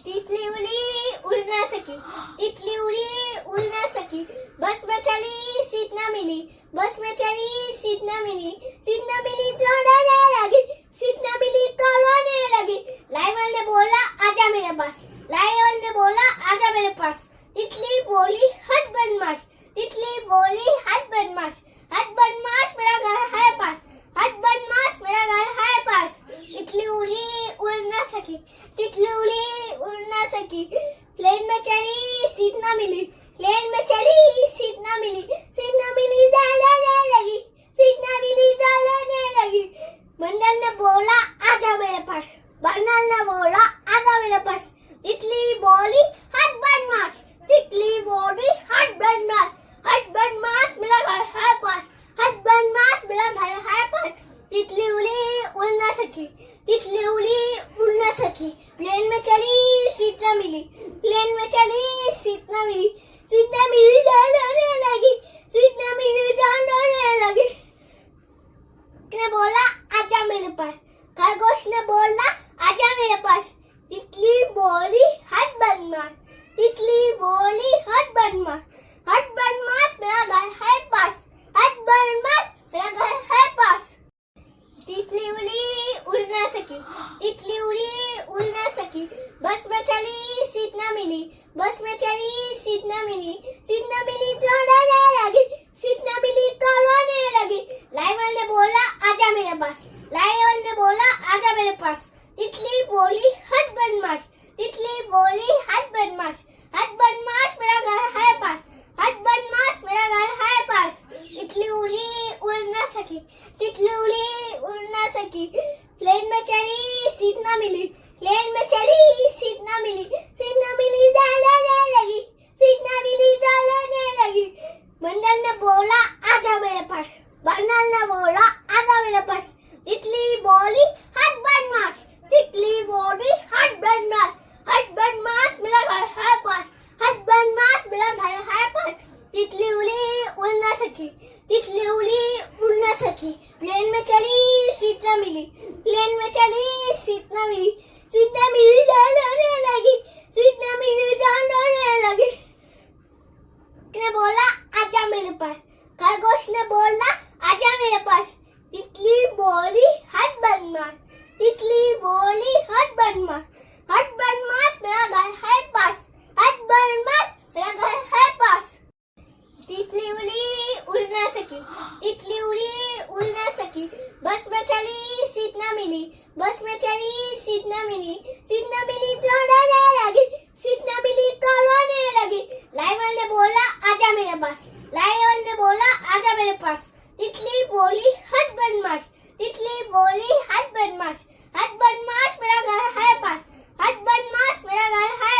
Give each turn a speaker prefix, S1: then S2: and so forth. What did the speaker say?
S1: तितली उली उड़ ना सकी, तितली उली उड़ ना सकी, बस में चली सीट ना मिली, बस में चली सीट ना मिली, सीट ना मिली तो रोने लगी, सीट ना मिली तो रोने लगी। लाइवर ने बोला आजा मेरे पास, लाइवर ने बोला आजा मेरे पास, तितली बोली हट बदमाश, तितली बोली हट बदमाश, हट बदमाश मेरा घर है पास, हट बदमाश मेरा घर है पास। तितली उड़ी उड़ ना सकी, तितली उड़ी उड़ ना सकी, प्लेन में चली सीट ना मिली, प्लेन में चली सीट ना मिली, सीट ना मिली दौड़ने लगी, सीट ना मिली दौड़ने लगी। बंदर ने बोला आजा मेरे पास, बंदर ने बोला आजा मेरे पास, तितली बोली हट बदमाश, तितली बोली हट बदमाश, हट बदमाश मेरा घर है पास, हट बदमाश मेरा घर है पास। तितली उड़ी उड़ ना सकी, तितली उड़ी उड़ ना सकी, प्लेन में चली सीट ना मिली, प्लेन में चली सीट ना मिली, सीट ना मिली दौड़ने लगी, सीट ना मिली दौड़ने लगी। ने बोला आजा मेरे पास, खरगोश ने बोला आजा मेरे पास, तितली बोली हट बदमाश, तितली बोली हट बदमाश, हट बदमाश मेरा घर है पास, हट बदमाश मेरा घर है पास। तितली उड़ी उड़ ना सकी, तितली उड़ी उड़ ना सकी, बस में चली सीट ना मिली, बस में चली सीट ना मिली, सीट ना मिली तो रोने लगी, सीट ना मिली तो रोने लगी। लाइवर ने बोला आजा मेरे पास, लाइवर ने बोला आजा मेरे पास, तितली बोली हट बदमाश, तितली बोली हट बदमाश, हट बदमाश मेरा घर है पास, हट बदमाश मेरा घर है पास। तितली उड़ी उड़ ना सकी, तितली उड़ी उड़ ना सकी, प्लेन में चली सीट ना मिली, प्लेन में चली सीट ना मिली, सीट ना मिली दौड़ने लगी, सीट ना मिली दौड़ने लगी। बंदर ने बोला आजा मेरे पास, बंदर ने बोला आजा मेरे पास, तितली बोली हट बदमाश, तितली बोली हट बदमाश, हट बदमाश मेरा घर है पास, हट बदमाश मेरा घर है पास। तितली उड़ी उड़ ना सकी, तितली उड़ी उड़ ना सकी, प्लेन में चली सीट ना मिली, प्लेन में चली सीट ना मिली, सीट ना मिली दौड़ने लगी, सीट ना मिली दौड़ने लगी। ने बोला आजा मेरे पास, खरगोश ने बोला आजा मेरे पास, तितली बोली हट बदमाश, तितली बोली हट बदमाश, हट बदमाश मेरा घर है पास, हट बदमाश मेरा घर है पास। तितली उड़ी उड़ ना सकी, तितली उड़ी उड़ ना सकी, बस में चली सीट ना मिली, बस में चली सीट ना मिली, सीट ना मिली तो रोने लगी, सीट ना मिली तो रोने लगी। लाइवर ने बोला आजा मेरे पास, लाइवर ने बोला आजा मेरे पास, तितली बोली हट बदमाश, तितली बोली हट बदमाश,